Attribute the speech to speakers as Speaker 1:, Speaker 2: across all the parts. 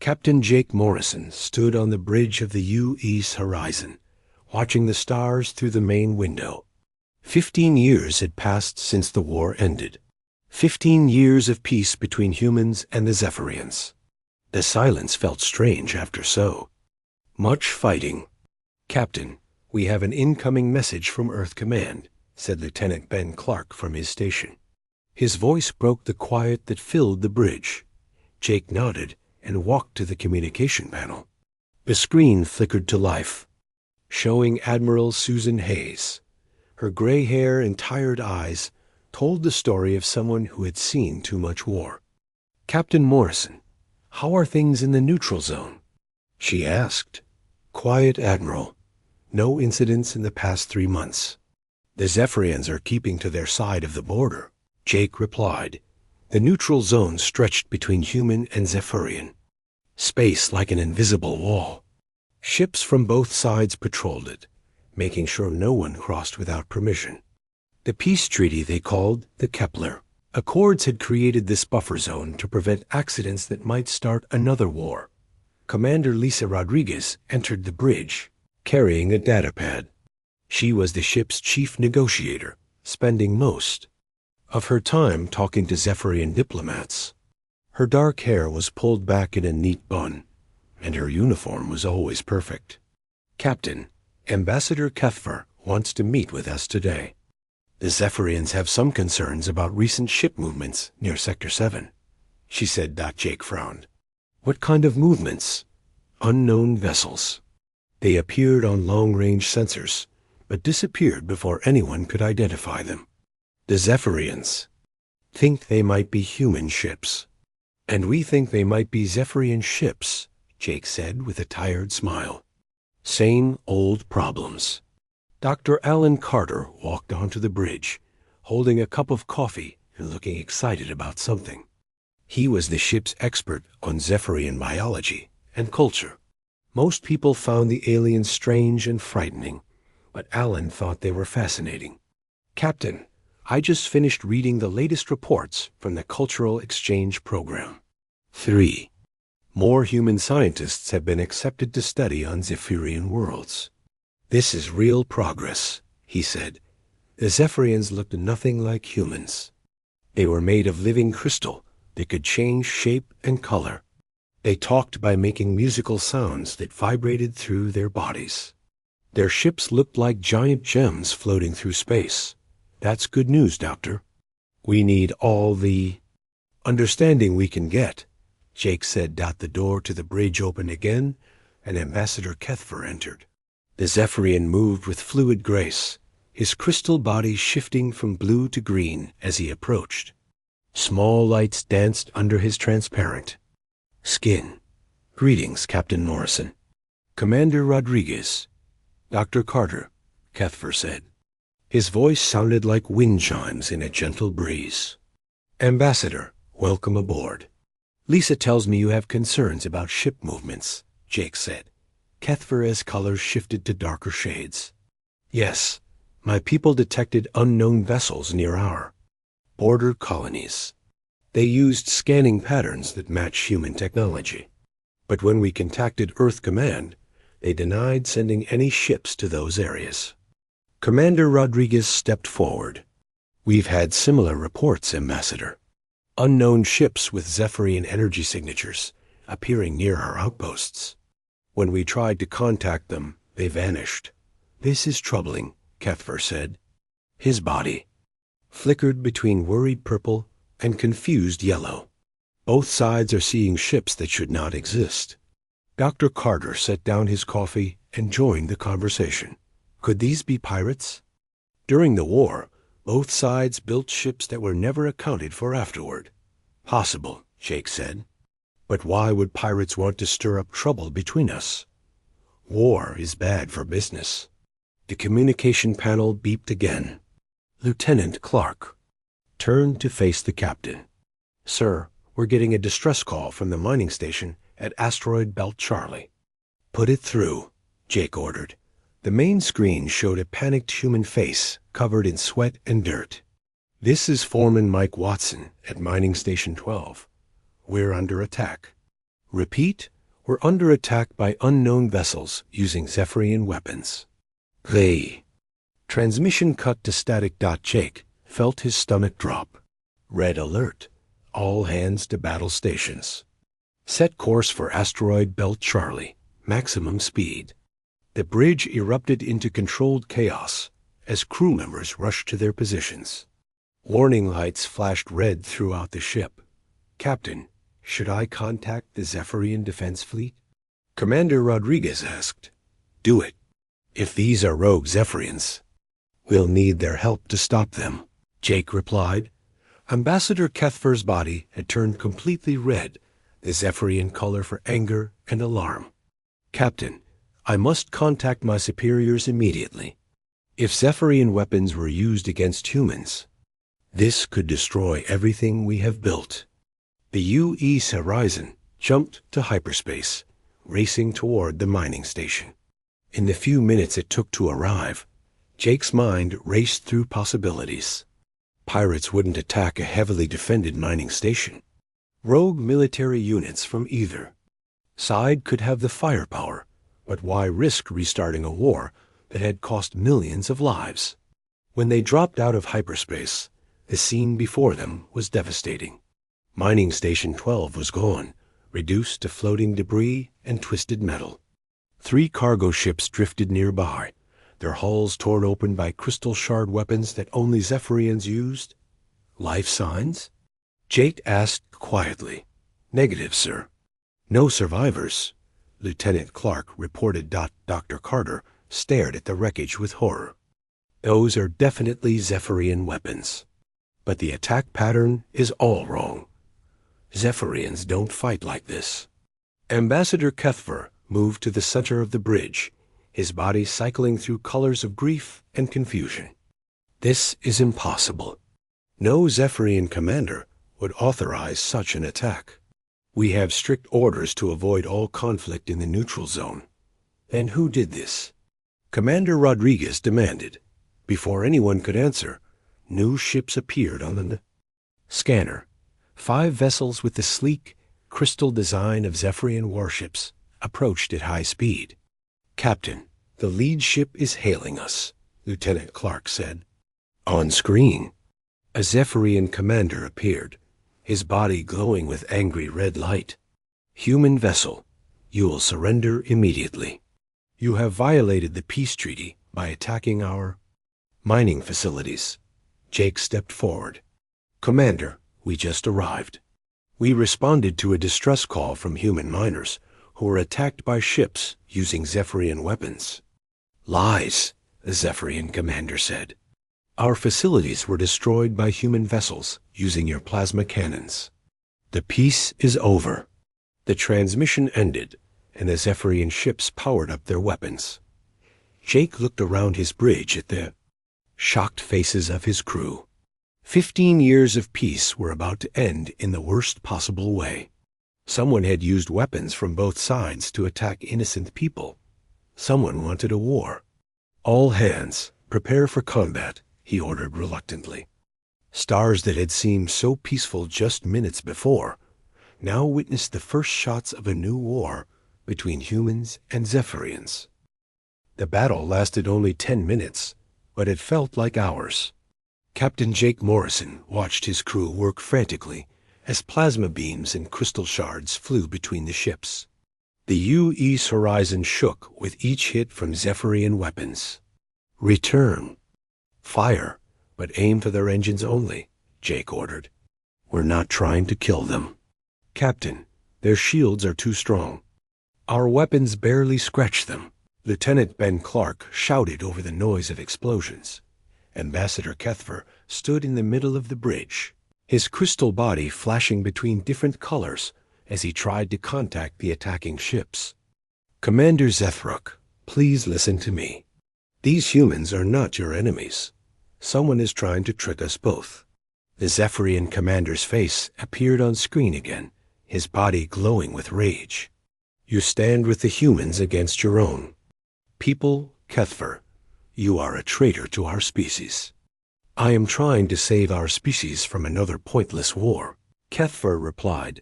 Speaker 1: Captain Jake Morrison stood on the bridge of the U.S. horizon, watching the stars through the main window. 15 years had passed since the war ended. 15 years of peace between humans and the Zephyrians. The silence felt strange after so much fighting. "Captain, we have an incoming message from Earth Command," said Lieutenant Ben Clark from his station. His voice broke the quiet that filled the bridge. Jake nodded and walked to the communication panel. The screen flickered to life, showing Admiral Susan Hayes. Her gray hair and tired eyes told the story of someone who had seen too much war. "Captain Morrison, how are things in the neutral zone?" she asked. "Quiet, Admiral. No incidents in the past 3 months. The Zephyrians are keeping to their side of the border," Jake replied. The neutral zone stretched between human and Zephyrian. Space like an invisible wall. Ships from both sides patrolled it, making sure no one crossed without permission. The peace treaty they called the Kepler Accords had created this buffer zone to prevent accidents that might start another war. Commander Lisa Rodriguez entered the bridge, carrying a datapad. She was the ship's chief negotiator, spending most of her time talking to Zephyrian diplomats. Her dark hair was pulled back in a neat bun, and her uniform was always perfect. "Captain, Ambassador Cuthbert wants to meet with us today. The Zephyrians have some concerns about recent ship movements near Sector 7, she said. Jake frowned. "What kind of movements?" "Unknown vessels. They appeared on long-range sensors, but disappeared before anyone could identify them. The Zephyrians think they might be human ships." "And we think they might be Zephyrian ships," Jake said with a tired smile. "Same old problems." Dr. Alan Carter walked onto the bridge, holding a cup of coffee and looking excited about something. He was the ship's expert on Zephyrian biology and culture. Most people found the aliens strange and frightening, but Alan thought they were fascinating. "Captain, I just finished reading the latest reports from the Cultural Exchange Program. 3. More human scientists have been accepted to study on Zephyrian worlds. This is real progress," he said. "The Zephyrians looked nothing like humans. They were made of living crystal that could change shape and color. They talked by making musical sounds that vibrated through their bodies. Their ships looked like giant gems floating through space. That's good news, Doctor. We need all the understanding we can get," Jake said. The door to the bridge opened again, and Ambassador Cuthbert entered. The Zephyrian moved with fluid grace, his crystal body shifting from blue to green as he approached. Small lights danced under his transparent skin. "Greetings, Captain Morrison." "Commander Rodriguez." "Dr. Carter," Cuthbert said. His voice sounded like wind chimes in a gentle breeze. "Ambassador, welcome aboard." "Lisa tells me you have concerns about ship movements," Jake said. Cuthbert's colors shifted to darker shades. "Yes, my people detected unknown vessels near our border colonies. They used scanning patterns that match human technology. But when we contacted Earth Command, they denied sending any ships to those areas." Commander Rodriguez stepped forward. "We've had similar reports, Ambassador. Unknown ships with Zephyrian energy signatures appearing near our outposts. When we tried to contact them, they vanished." "This is troubling," Cuthbert said. His body flickered between worried purple and confused yellow. "Both sides are seeing ships that should not exist." Dr. Carter set down his coffee and joined the conversation. "Could these be pirates?" "During the war, both sides built ships that were never accounted for afterward." "Possible," Jake said. "But why would pirates want to stir up trouble between us? War is bad for business." The communication panel beeped again. Lieutenant Clark turned to face the captain. "Sir, we're getting a distress call from the mining station at Asteroid Belt Charlie." "Put it through," Jake ordered. The main screen showed a panicked human face covered in sweat and dirt. "This is Foreman Mike Watson at Mining Station 12. We're under attack. Repeat, we're under attack by unknown vessels using Zephyrian weapons. They. Transmission cut to static. Jake felt his stomach drop. Red alert. All hands to battle stations. Set course for asteroid belt Charlie. Maximum speed. The bridge erupted into controlled chaos as crew members rushed to their positions. Warning lights flashed red throughout the ship. Captain, should I contact the Zephyrian Defense Fleet? Commander Rodriguez asked. Do it. If these are rogue Zephyrians, we'll need their help to stop them, Jake replied. Ambassador Kethfer's body had turned completely red, the Zephyrian color for anger and alarm. Captain, I must contact my superiors immediately. If Zephyrian weapons were used against humans, this could destroy everything we have built. The U.E.'s Horizon jumped to hyperspace, racing toward the mining station. In the few minutes it took to arrive, Jake's mind raced through possibilities. Pirates wouldn't attack a heavily defended mining station. Rogue military units from either side could have the firepower, but why risk restarting a war that had cost millions of lives? When they dropped out of hyperspace, the scene before them was devastating. Mining Station 12 was gone, reduced to floating debris and twisted metal. 3 cargo ships drifted nearby, their hulls torn open by crystal shard weapons that only Zephyrians used. Life signs? Jake asked quietly. Negative, sir. No survivors. Lieutenant Clark reported. Dr. Carter stared at the wreckage with horror. Those are definitely Zephyrian weapons. But the attack pattern is all wrong. Zephyrians don't fight like this. Ambassador Kethfer moved to the center of the bridge, his body cycling through colors of grief and confusion. This is impossible. No Zephyrian commander would authorize such an attack. We have strict orders to avoid all conflict in the neutral zone. Then who did this? Commander Rodriguez demanded. Before anyone could answer, new ships appeared on the scanner. 5 vessels with the sleek, crystal design of Zephyrian warships approached at high speed. Captain, the lead ship is hailing us, Lieutenant Clark said. On screen, a Zephyrian commander appeared, his body glowing with angry red light. Human vessel, you will surrender immediately. You have violated the peace treaty by attacking our mining facilities. Jake stepped forward. Commander, we just arrived. We responded to a distress call from human miners who were attacked by ships using Zephyrian weapons. Lies, the Zephyrian commander said. Our facilities were destroyed by human vessels using your plasma cannons. The peace is over. The transmission ended, and the Zephyrian ships powered up their weapons. Jake looked around his bridge at the shocked faces of his crew. 15 years of peace were about to end in the worst possible way. Someone had used weapons from both sides to attack innocent people. Someone wanted a war. All hands, prepare for combat, he ordered reluctantly. Stars that had seemed so peaceful just minutes before now witnessed the first shots of a new war between humans and Zephyrians. The battle lasted only 10 minutes, but it felt like hours. Captain Jake Morrison watched his crew work frantically as plasma beams and crystal shards flew between the ships. The U.E.'s horizon shook with each hit from Zephyrian weapons. Return. Fire, but aim for their engines only, Jake ordered. We're not trying to kill them. Captain, their shields are too strong. Our weapons barely scratch them. Lieutenant Ben Clark shouted over the noise of explosions. Ambassador Kethfer stood in the middle of the bridge, his crystal body flashing between different colors as he tried to contact the attacking ships. Commander Zethruck, please listen to me. These humans are not your enemies. Someone is trying to trick us both. The Zephyrian commander's face appeared on screen again, his body glowing with rage. You stand with the humans against your own. People, Kethfer, you are a traitor to our species. I am trying to save our species from another pointless war, Kethfer replied,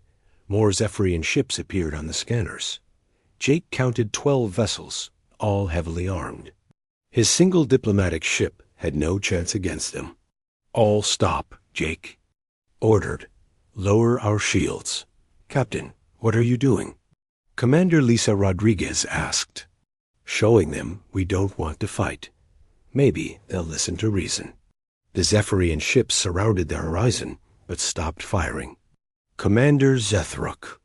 Speaker 1: More Zephyrian ships appeared on the scanners. Jake counted 12 vessels, all heavily armed. His single diplomatic ship had no chance against them. "All stop," Jake ordered. "Lower our shields." "Captain, what are you doing?" Commander Lisa Rodriguez asked. "Showing them we don't want to fight. Maybe they'll listen to reason." The Zephyrian ships surrounded the horizon, but stopped firing. Commander Zethruck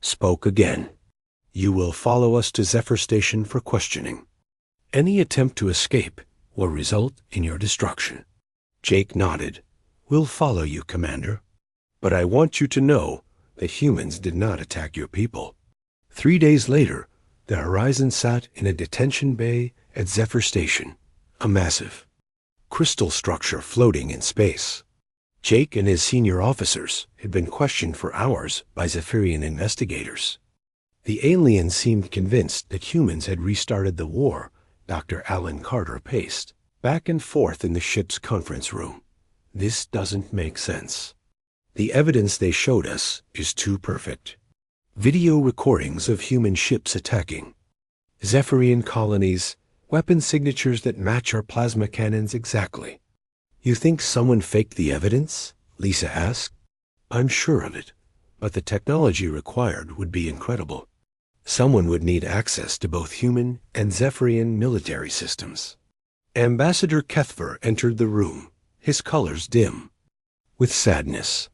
Speaker 1: spoke again. "You will follow us to Zephyr Station for questioning. Any attempt to escape will result in your destruction." Jake nodded. "We'll follow you, Commander. But I want you to know that humans did not attack your people." 3 days later, the Horizon sat in a detention bay at Zephyr Station, a massive crystal structure floating in space. Jake and his senior officers had been questioned for hours by Zephyrian investigators. The aliens seemed convinced that humans had restarted the war. Dr. Alan Carter paced back and forth in the ship's conference room. "This doesn't make sense. The evidence they showed us is too perfect. Video recordings of human ships attacking, Zephyrian colonies, weapon signatures that match our plasma cannons exactly." "You think someone faked the evidence?" Lisa asked. "I'm sure of it, but the technology required would be incredible. Someone would need access to both human and Zephyrian military systems." Ambassador Kethver entered the room, his colors dim with sadness.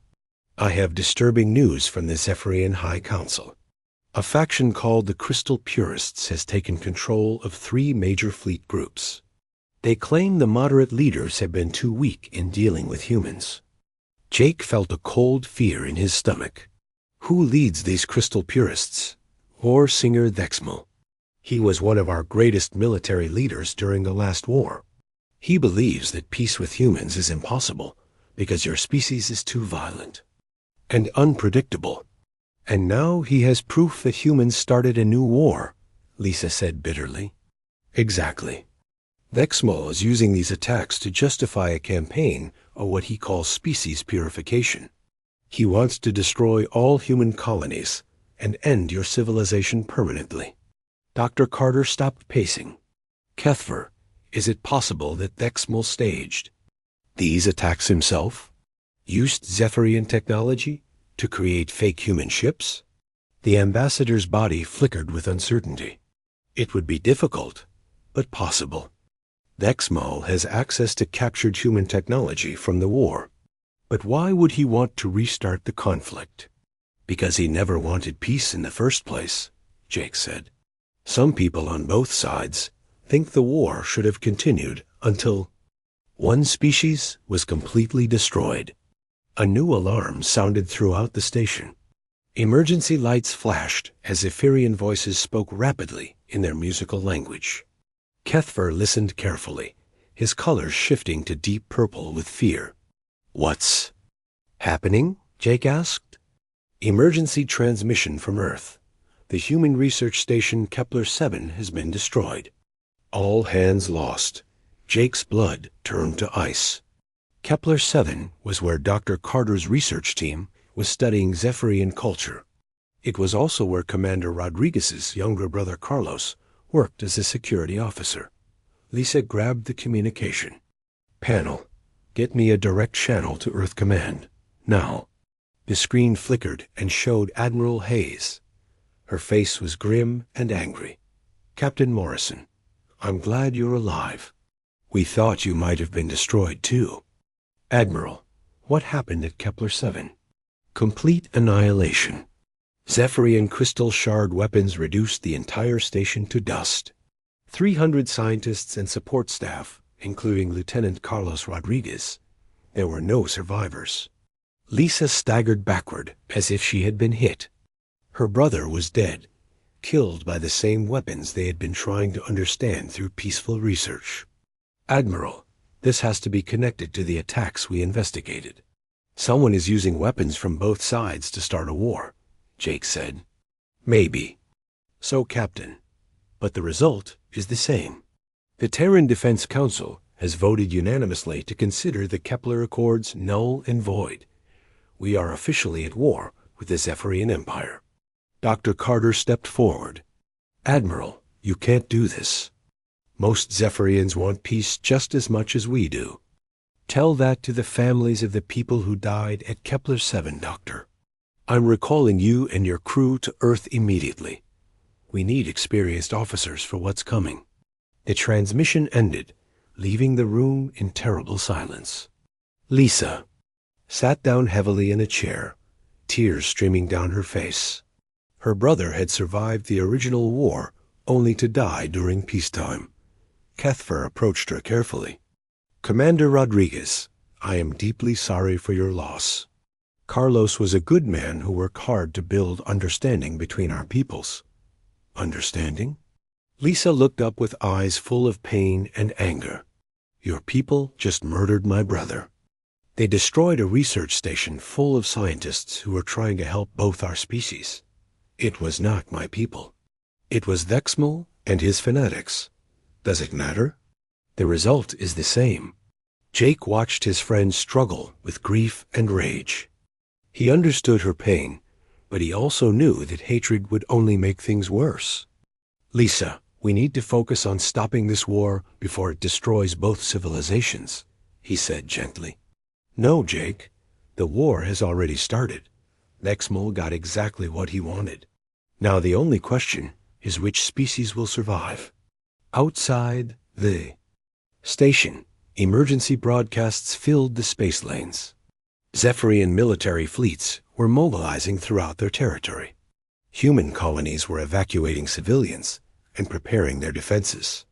Speaker 1: "I have disturbing news from the Zephyrian High Council. A faction called the Crystal Purists has taken control of 3 major fleet groups. They claim the moderate leaders have been too weak in dealing with humans." Jake felt a cold fear in his stomach. "Who leads these Crystal Purists?" "War Singer Thexmal. He was one of our greatest military leaders during the last war. He believes that peace with humans is impossible because your species is too violent and unpredictable. And now he has proof that humans started a new war," Lisa said bitterly. "Exactly. Thexmal is using these attacks to justify a campaign of what he calls species purification. He wants to destroy all human colonies and end your civilization permanently." Dr. Carter stopped pacing. "Kethver, is it possible that Thexmal staged these attacks himself? Used Zephyrian technology to create fake human ships?" The ambassador's body flickered with uncertainty. "It would be difficult, but possible. Thexmal has access to captured human technology from the war. But why would he want to restart the conflict?" "Because he never wanted peace in the first place," Jake said. "Some people on both sides think the war should have continued until one species was completely destroyed." A new alarm sounded throughout the station. Emergency lights flashed as Zephyrian voices spoke rapidly in their musical language. Kethver listened carefully, his colors shifting to deep purple with fear. "What's happening?" Jake asked. "Emergency transmission from Earth. The human research station Kepler-7 has been destroyed. All hands lost." Jake's blood turned to ice. Kepler-7 was where Dr. Carter's research team was studying Zephyrian culture. It was also where Commander Rodriguez's younger brother Carlos worked as a security officer. Lisa grabbed the communication. "Panel, get me a direct channel to Earth Command. Now." The screen flickered and showed Admiral Hayes. Her face was grim and angry. "Captain Morrison, I'm glad you're alive. We thought you might have been destroyed too." "Admiral, what happened at Kepler-7? "Complete annihilation. Zephyrian crystal shard weapons reduced the entire station to dust. 300 scientists and support staff, including Lieutenant Carlos Rodriguez. There were no survivors." Lisa staggered backward as if she had been hit. Her brother was dead, killed by the same weapons they had been trying to understand through peaceful research. "Admiral, this has to be connected to the attacks we investigated. Someone is using weapons from both sides to start a war," Jake said. "Maybe. So, Captain. But the result is the same. The Terran Defense Council has voted unanimously to consider the Kepler Accords null and void. We are officially at war with the Zephyrian Empire. Dr. Carter stepped forward. Admiral, you can't do this. Most Zephyrians want peace just as much as we do. Tell that to the families of the people who died at Kepler 7, Doctor. I'm recalling you and your crew to Earth immediately. We need experienced officers for what's coming. The transmission ended, leaving the room in terrible silence. Lisa sat down heavily in a chair, tears streaming down her face. Her brother had survived the original war, only to die during peacetime. Cuthbert approached her carefully. Commander Rodriguez, I am deeply sorry for your loss. Carlos was a good man who worked hard to build understanding between our peoples. Understanding? Lisa looked up with eyes full of pain and anger. Your people just murdered my brother. They destroyed a research station full of scientists who were trying to help both our species. It was not my people. It was Vexmal and his fanatics. Does it matter? The result is the same. Jake watched his friend struggle with grief and rage. He understood her pain, but he also knew that hatred would only make things worse. Lisa, we need to focus on stopping this war before it destroys both civilizations, he said gently. No, Jake. The war has already started. Vexmal got exactly what he wanted. Now the only question is which species will survive. Outside the station, emergency broadcasts filled the space lanes. Zephyrian military fleets were mobilizing throughout their territory. Human colonies were evacuating civilians and preparing their defenses.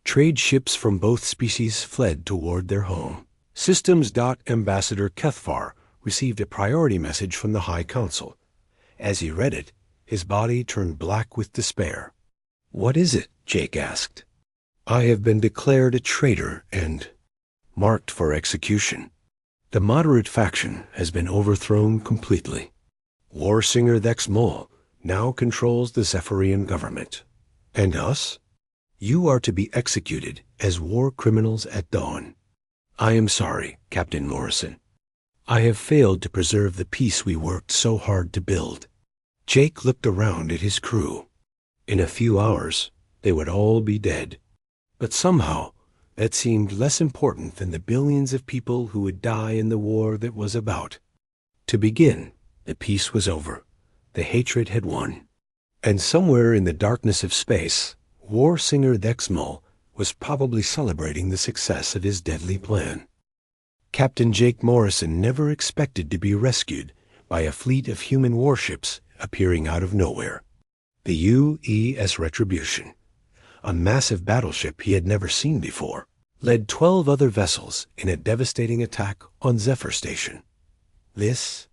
Speaker 1: Trade ships from both species fled toward their home. Systems. Ambassador Cuthbert received a priority message from the High Council. As he read it, his body turned black with despair. What is it? Jake asked. I have been declared a traitor and marked for execution. The moderate faction has been overthrown completely. War singer Vexmal now controls the Zephyrian government. And us? You are to be executed as war criminals at dawn. I am sorry, Captain Morrison. I have failed to preserve the peace we worked so hard to build. Jake looked around at his crew. In a few hours, they would all be dead. But somehow, that seemed less important than the billions of people who would die in the war that was about. To begin, the peace was over. The hatred had won. And somewhere in the darkness of space, war singer Vexmal was probably celebrating the success of his deadly plan. Captain Jake Morrison never expected to be rescued by a fleet of human warships appearing out of nowhere. The U.S. Retribution, a massive battleship he had never seen before, led 12 other vessels in a devastating attack on Zephyr Station. This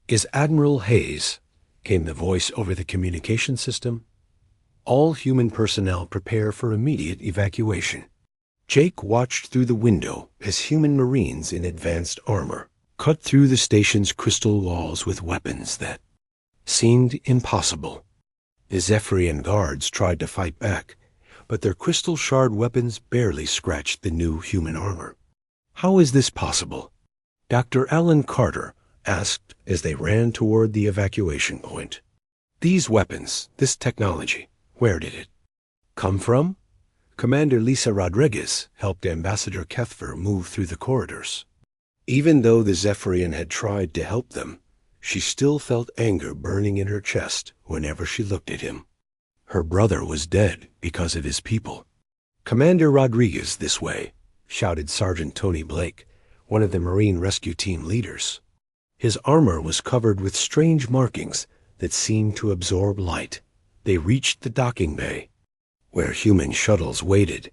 Speaker 1: is Admiral Hayes, came the voice over the communication system. All human personnel prepare for immediate evacuation. Jake watched through the window as human Marines in advanced armor cut through the station's crystal walls with weapons that seemed impossible. The Zephyrian guards tried to fight back, but their crystal shard weapons barely scratched the new human armor. How is this possible? Dr. Alan Carter asked as they ran toward the evacuation point. These weapons, this technology, where did it come from? Commander Lisa Rodriguez helped Ambassador Cuthbert move through the corridors. Even though the Zephyrian had tried to help them, she still felt anger burning in her chest whenever she looked at him. Her brother was dead because of his people. Commander Rodriguez this way, shouted Sergeant Tony Blake, one of the Marine Rescue Team leaders. His armor was covered with strange markings that seemed to absorb light. They reached the docking bay, where human shuttles waited.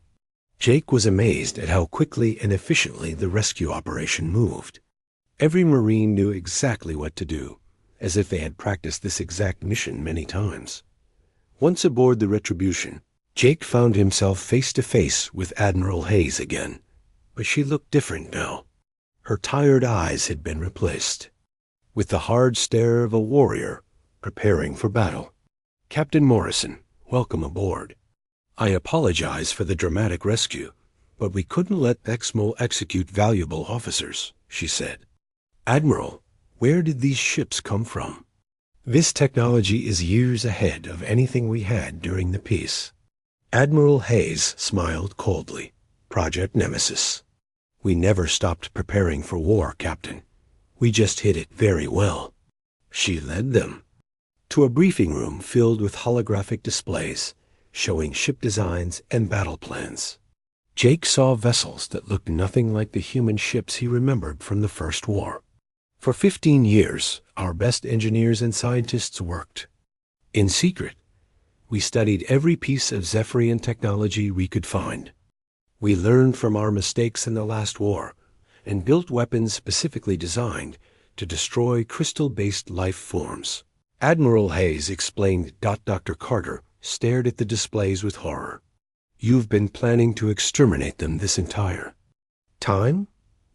Speaker 1: Jake was amazed at how quickly and efficiently the rescue operation moved. Every Marine knew exactly what to do, as if they had practiced this exact mission many times. Once aboard the Retribution, Jake found himself face to face with Admiral Hayes again, but she looked different now. Her tired eyes had been replaced with the hard stare of a warrior preparing for battle. Captain Morrison, welcome aboard. I apologize for the dramatic rescue, but we couldn't let Vexmal execute valuable officers, she said. Admiral, where did these ships come from? This technology is years ahead of anything we had during the peace. Admiral Hayes smiled coldly. Project Nemesis. We never stopped preparing for war, Captain. We just hit it very well. She led them to a briefing room filled with holographic displays showing ship designs and battle plans. Jake saw vessels that looked nothing like the human ships he remembered from the First War. For 15 years, our best engineers and scientists worked. In secret, we studied every piece of Zephyrian technology we could find. We learned from our mistakes in the last war and built weapons specifically designed to destroy crystal-based life forms. Admiral Hayes explained. Dr. Carter stared at the displays with horror. You've been planning to exterminate them this entire time?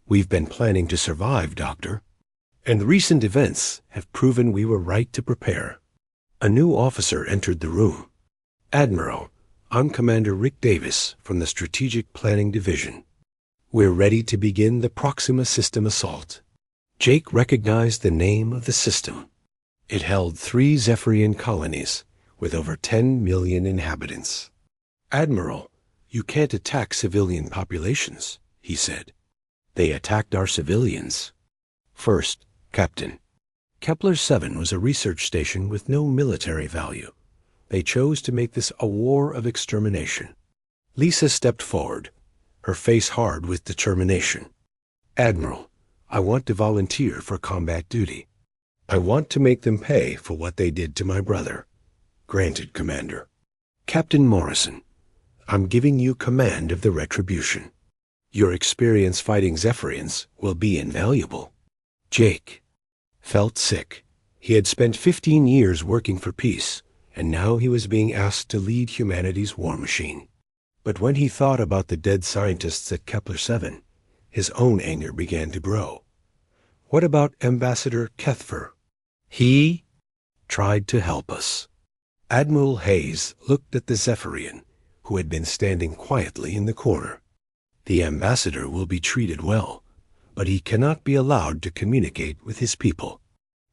Speaker 1: We've been planning to survive, Doctor. And recent events have proven we were right to prepare. A new officer entered the room. Admiral, I'm Commander Rick Davis from the Strategic Planning Division. We're ready to begin the Proxima System assault. Jake recognized the name of the system. It held 3 Zephyrian colonies with over 10 million inhabitants. Admiral, you can't attack civilian populations, he said. They attacked our civilians. First, Captain, Kepler-7 was a research station with no military value. They chose to make this a war of extermination. Lisa stepped forward, her face hard with determination. Admiral, I want to volunteer for combat duty. I want to make them pay for what they did to my brother. Granted, Commander. Captain Morrison, I'm giving you command of the Retribution. Your experience fighting Zephyrians will be invaluable. Jake felt sick. He had spent 15 years working for peace, and now he was being asked to lead humanity's war machine. But when he thought about the dead scientists at Kepler-7, his own anger began to grow. What about Ambassador Kethfer? He tried to help us. Admiral Hayes looked at the Zephyrian, who had been standing quietly in the corner. The ambassador will be treated well, but he cannot be allowed to communicate with his people.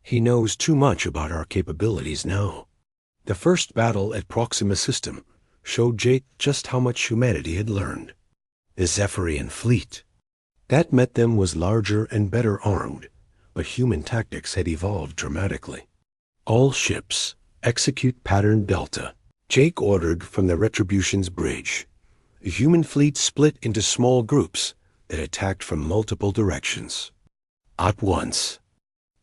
Speaker 1: He knows too much about our capabilities now. The first battle at Proxima System showed Jake just how much humanity had learned. The Zephyrian fleet that met them was larger and better armed, but human tactics had evolved dramatically. All ships execute pattern Delta, Jake ordered from the Retribution's bridge. The human fleet split into small groups that attacked from multiple directions. At once,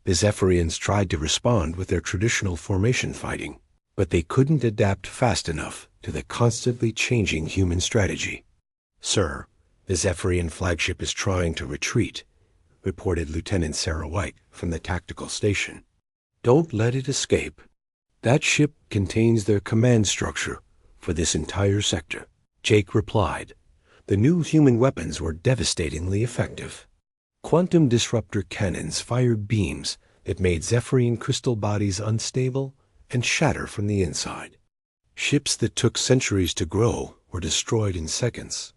Speaker 1: the Zephyrians tried to respond with their traditional formation fighting, but they couldn't adapt fast enough to the constantly changing human strategy. Sir, the Zephyrian flagship is trying to retreat, reported Lieutenant Sarah White from the tactical station. Don't let it escape. That ship contains their command structure for this entire sector. Jake replied. The new human weapons were devastatingly effective. Quantum disruptor cannons fired beams that made Zephyrian crystal bodies unstable and shatter from the inside. Ships that took centuries to grow were destroyed in seconds.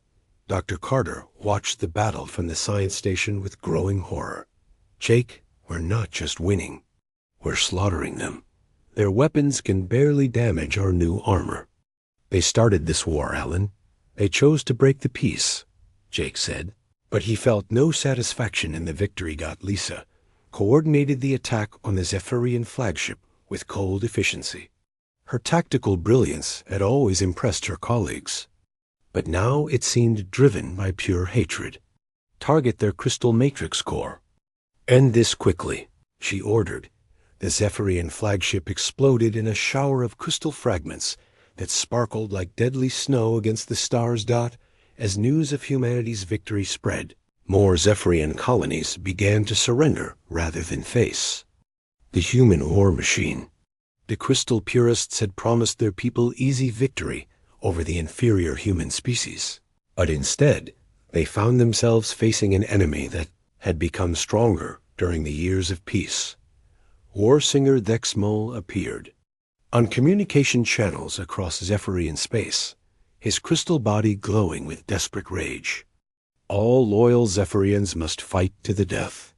Speaker 1: Dr. Carter watched the battle from the science station with growing horror. Jake, we're not just winning. We're slaughtering them. Their weapons can barely damage our new armor. They started this war, Alan. They chose to break the peace, Jake said. But he felt no satisfaction in the victory. Lisa coordinated the attack on the Zephyrian flagship with cold efficiency. Her tactical brilliance had always impressed her colleagues, but now it seemed driven by pure hatred. Target their crystal matrix core. End this quickly, she ordered. The Zephyrian flagship exploded in a shower of crystal fragments that sparkled like deadly snow against the stars. As news of humanity's victory spread, more Zephyrian colonies began to surrender rather than face the human war machine. The crystal purists had promised their people easy victory over the inferior human species, but instead they found themselves facing an enemy that had become stronger during the years of peace. War singer Thexmol appeared on communication channels across Zephyrian space, his crystal body glowing with desperate rage. All loyal Zephyrians must fight to the death.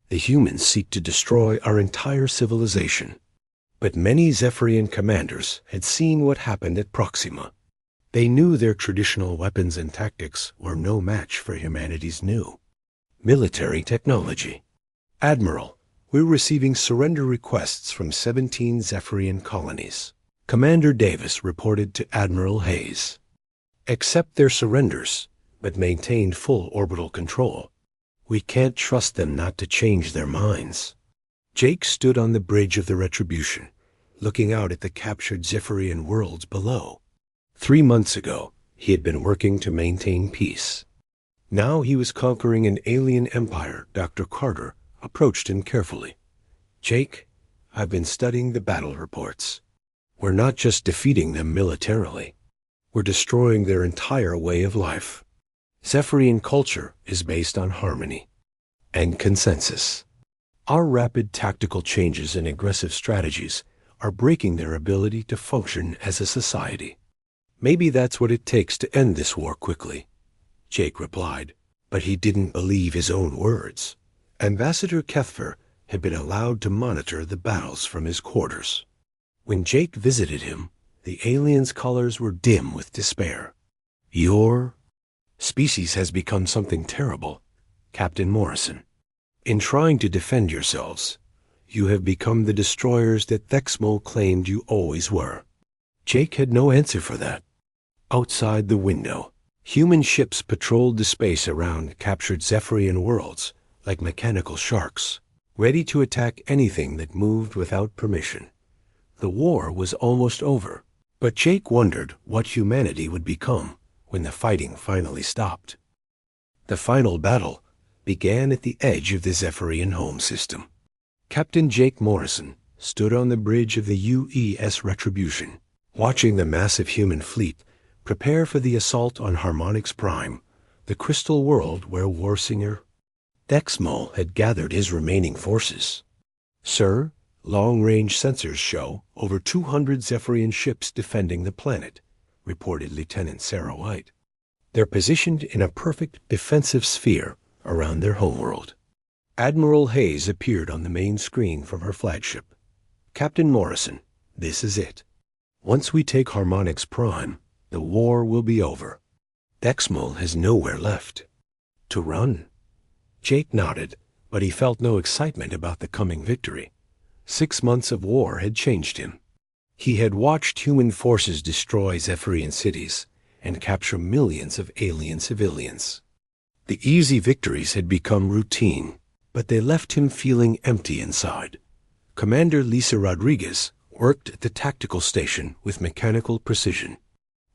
Speaker 1: The humans seek to destroy our entire civilization. But many Zephyrian commanders had seen what happened at Proxima. They knew their traditional weapons and tactics were no match for humanity's new military technology. Admiral, we're receiving surrender requests from 17 Zephyrian colonies. Commander Davis reported to Admiral Hayes. Accept their surrenders, but maintain full orbital control. We can't trust them not to change their minds. Jake stood on the bridge of the Retribution, looking out at the captured Zephyrian worlds below. 3 months ago, he had been working to maintain peace. Now he was conquering an alien empire. Dr. Carter approached him carefully. Jake, I've been studying the battle reports. We're not just defeating them militarily. We're destroying their entire way of life. Zephyrian culture is based on harmony and consensus. Our rapid tactical changes and aggressive strategies are breaking their ability to function as a society. Maybe that's what it takes to end this war quickly, Jake replied, but he didn't believe his own words. Ambassador Kethfer had been allowed to monitor the battles from his quarters. When Jake visited him, the alien's colors were dim with despair. Your species has become something terrible, Captain Morrison. In trying to defend yourselves, you have become the destroyers that Thexmo claimed you always were. Jake had no answer for that. Outside the window, human ships patrolled the space around captured Zephyrian worlds like mechanical sharks, ready to attack anything that moved without permission. The war was almost over, but Jake wondered what humanity would become when the fighting finally stopped. The final battle began at the edge of the Zephyrian home system. Captain Jake Morrison stood on the bridge of the UES Retribution, watching the massive human fleet prepare for the assault on Harmonix Prime, the crystal world where Warsinger Thexmo had gathered his remaining forces. Sir, long-range sensors show over 200 Zephyrian ships defending the planet, reported Lieutenant Sarah White. They're positioned in a perfect defensive sphere around their homeworld. Admiral Hayes appeared on the main screen from her flagship. Captain Morrison, this is it. Once we take Harmonix Prime, the war will be over. Thexmo has nowhere left to run. Jake nodded, but he felt no excitement about the coming victory. 6 months of war had changed him. He had watched human forces destroy Zephyrian cities and capture millions of alien civilians. The easy victories had become routine, but they left him feeling empty inside. Commander Lisa Rodriguez worked at the tactical station with mechanical precision.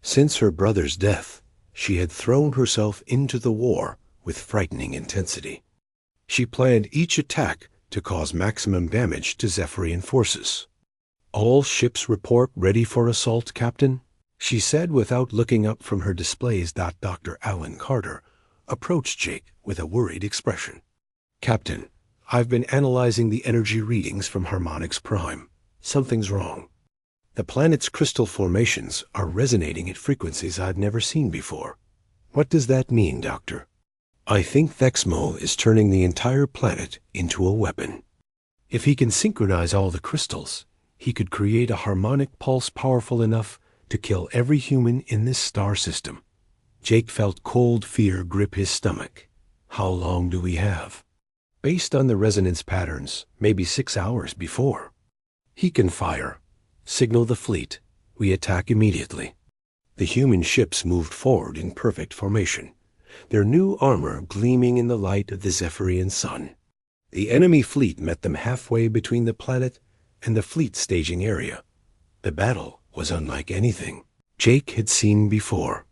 Speaker 1: Since her brother's death, she had thrown herself into the war with frightening intensity. She planned each attack to cause maximum damage to Zephyrian forces. All ships report ready for assault, Captain, she said without looking up from her displays. Dr. Alan Carter approached Jake with a worried expression. Captain, I've been analyzing the energy readings from Harmonix Prime. Something's wrong. The planet's crystal formations are resonating at frequencies I've never seen before. What does that mean, Doctor? I think Thexmo is turning the entire planet into a weapon. If he can synchronize all the crystals, he could create a harmonic pulse powerful enough to kill every human in this star system. Jake felt cold fear grip his stomach. How long do we have? Based on the resonance patterns, maybe 6 hours before. He can fire. Signal the fleet. We attack immediately. The human ships moved forward in perfect formation, their new armor gleaming in the light of the Zephyrian sun. The enemy fleet met them halfway between the planet and the fleet staging area. The battle was unlike anything Jake had seen before.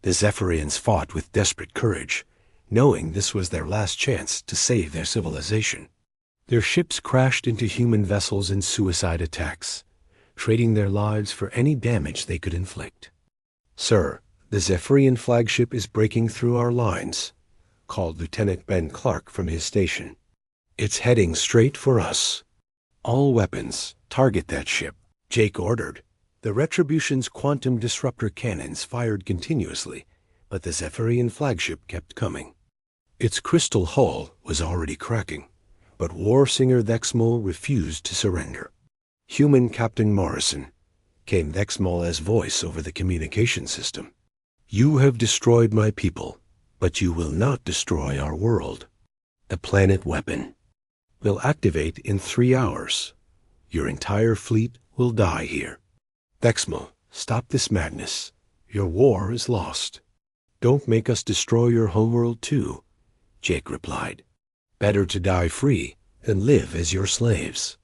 Speaker 1: The Zephyrians fought with desperate courage, knowing this was their last chance to save their civilization. Their ships crashed into human vessels in suicide attacks, trading their lives for any damage they could inflict. Sir, the Zephyrian flagship is breaking through our lines, called Lieutenant Ben Clark from his station. It's heading straight for us. All weapons, target that ship, Jake ordered. The Retribution's quantum disruptor cannons fired continuously, but the Zephyrian flagship kept coming. Its crystal hull was already cracking, but Warsinger Thexmo refused to surrender. "Human Captain Morrison," came Vexmola's voice over the communication system. "You have destroyed my people, but you will not destroy our world. The planet weapon will activate in 3 hours. Your entire fleet will die here. Vexmol, stop this madness. Your war is lost." "Don't make us destroy your homeworld too," Jake replied. "Better to die free than live as your slaves."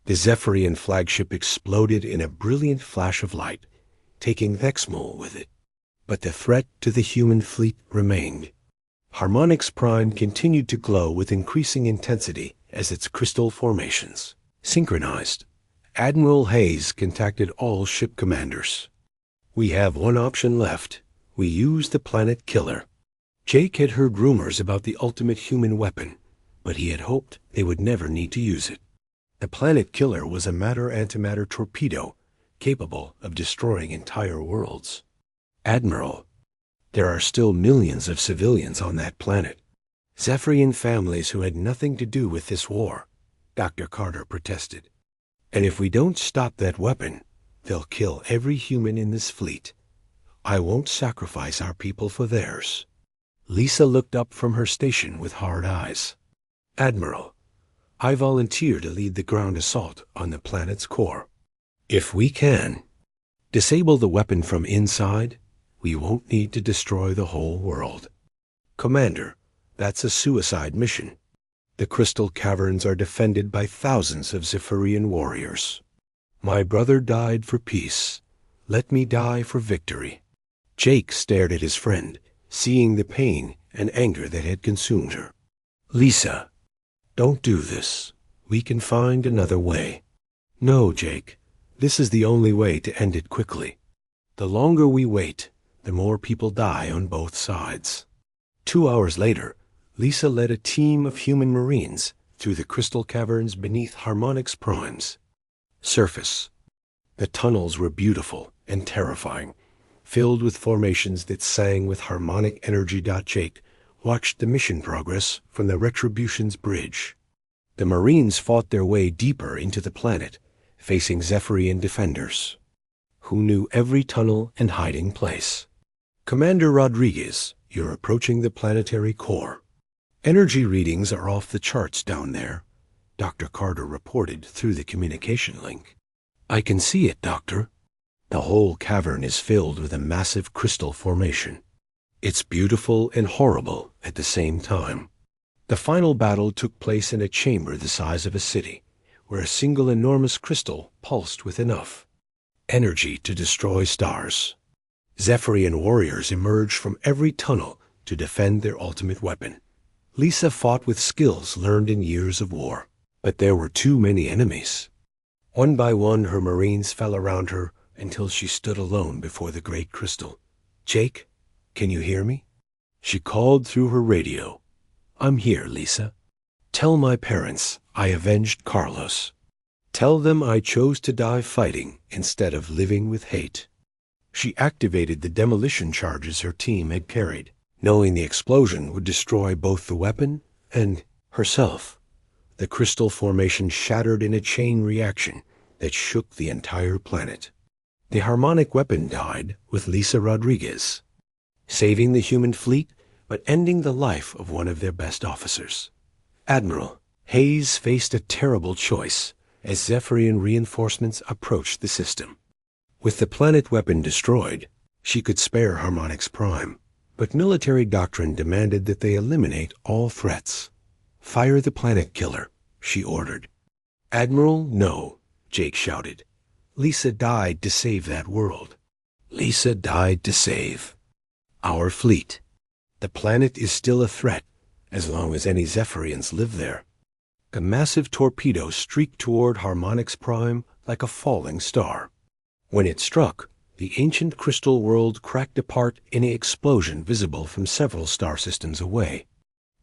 Speaker 1: The Zephyrian flagship exploded in a brilliant flash of light, taking Vexmol with it. But the threat to the human fleet remained. Harmonix Prime continued to glow with increasing intensity as its crystal formations synchronized. Admiral Hayes contacted all ship commanders. "We have one option left. We use the planet killer." Jake had heard rumors about the ultimate human weapon, but he had hoped they would never need to use it. The planet killer was a matter-antimatter torpedo capable of destroying entire worlds. "Admiral, there are still millions of civilians on that planet. Zephyrian families who had nothing to do with this war," Dr. Carter protested. "And if we don't stop that weapon, they'll kill every human in this fleet. I won't sacrifice our people for theirs." Lisa looked up from her station with hard eyes. "Admiral, I volunteer to lead the ground assault on the planet's core. If we can disable the weapon from inside, we won't need to destroy the whole world." "Commander, that's a suicide mission. The crystal caverns are defended by thousands of Zephyrian warriors. My brother died for peace. Let me die for victory." Jake stared at his friend, seeing the pain and anger that had consumed her. "Lisa, don't do this. We can find another way." "No, Jake. This is the only way to end it quickly. The longer we wait, the more people die on both sides." 2 hours later, Lisa led a team of human marines through the crystal caverns beneath Harmonix Primes. Surface. The tunnels were beautiful and terrifying, filled with formations that sang with harmonic energy. Jake watched the mission progress from the Retribution's bridge. The Marines fought their way deeper into the planet, facing Zephyrian defenders, who knew every tunnel and hiding place. "Commander Rodriguez, you're approaching the planetary core. Energy readings are off the charts down there," Dr. Carter reported through the communication link. "I can see it, Doctor. The whole cavern is filled with a massive crystal formation. It's beautiful and horrible at the same time." The final battle took place in a chamber the size of a city, where a single enormous crystal pulsed with enough energy to destroy stars. Zephyrian warriors emerged from every tunnel to defend their ultimate weapon. Lisa fought with skills learned in years of war, but there were too many enemies. One by one, her Marines fell around her until she stood alone before the great crystal. "Jake, can you hear me?" She called through her radio. "I'm here, Lisa. Tell my parents I avenged Carlos. Tell them I chose to die fighting instead of living with hate." She activated the demolition charges her team had carried, knowing the explosion would destroy both the weapon and herself. The crystal formation shattered in a chain reaction that shook the entire planet. The harmonic weapon died with Lisa Rodriguez, saving the human fleet but ending the life of one of their best officers. Admiral Hayes faced a terrible choice as Zephyrian reinforcements approached the system. With the planet weapon destroyed, she could spare Harmonix Prime, but military doctrine demanded that they eliminate all threats. "Fire the planet killer," she ordered. "Admiral, no," Jake shouted. "Lisa died to save that world. Lisa died to save our fleet. The planet is still a threat as long as any Zephyrians live there." A massive torpedo streaked toward Harmonix Prime like a falling star. When it struck, the ancient crystal world cracked apart in an explosion visible from several star systems away.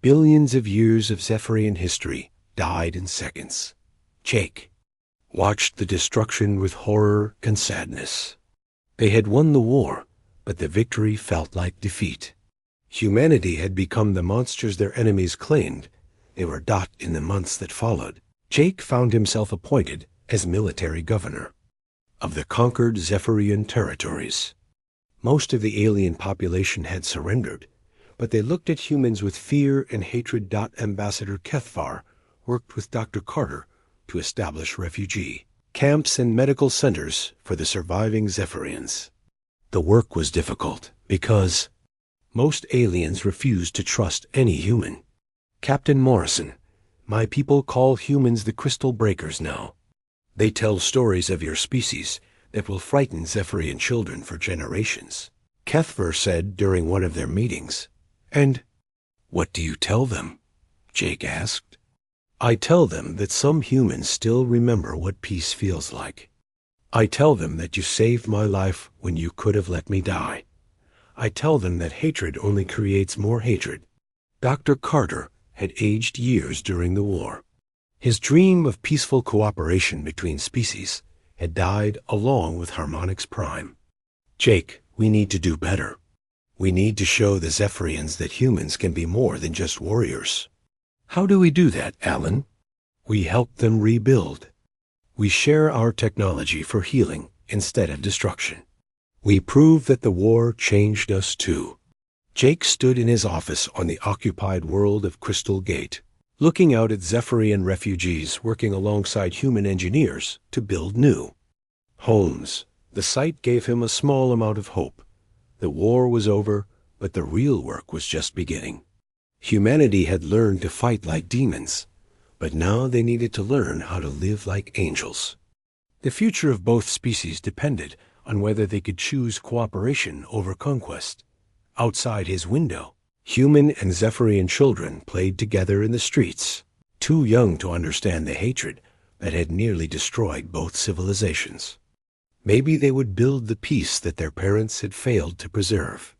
Speaker 1: Billions of years of Zephyrian history died in seconds. Jake watched the destruction with horror and sadness. They had won the war, but the victory felt like defeat. Humanity had become the monsters their enemies claimed they were. In the months that followed, Jake found himself appointed as military governor of the conquered Zephyrian territories. Most of the alien population had surrendered, but they looked at humans with fear and hatred. Ambassador Kethvar worked with Dr. Carter to establish refugee camps and medical centers for the surviving Zephyrians. The work was difficult because most aliens refused to trust any human. Captain Morrison, my people call humans the crystal breakers now. They tell stories of your species that will frighten Zephyrian children for generations, Kethvar said during one of their meetings. And what do you tell them? Jake asked. I tell them that some humans still remember what peace feels like. I tell them that you saved my life when you could have let me die. I tell them that hatred only creates more hatred. Dr. Carter had aged years during the war. His dream of peaceful cooperation between species had died along with Harmonic's prime. Jake, we need to do better. We need to show the Zephyrians that humans can be more than just warriors. How do we do that, Alan? We help them rebuild. We share our technology for healing instead of destruction. We prove that the war changed us too. Jake stood in his office on the occupied world of Crystal Gate, looking out at Zephyrian refugees working alongside human engineers to build new homes. The sight gave him a small amount of hope. The war was over, but the real work was just beginning. Humanity had learned to fight like demons, but now they needed to learn how to live like angels. The future of both species depended on whether they could choose cooperation over conquest. Outside his window, human and Zephyrian children played together in the streets, too young to understand the hatred that had nearly destroyed both civilizations. Maybe they would build the peace that their parents had failed to preserve.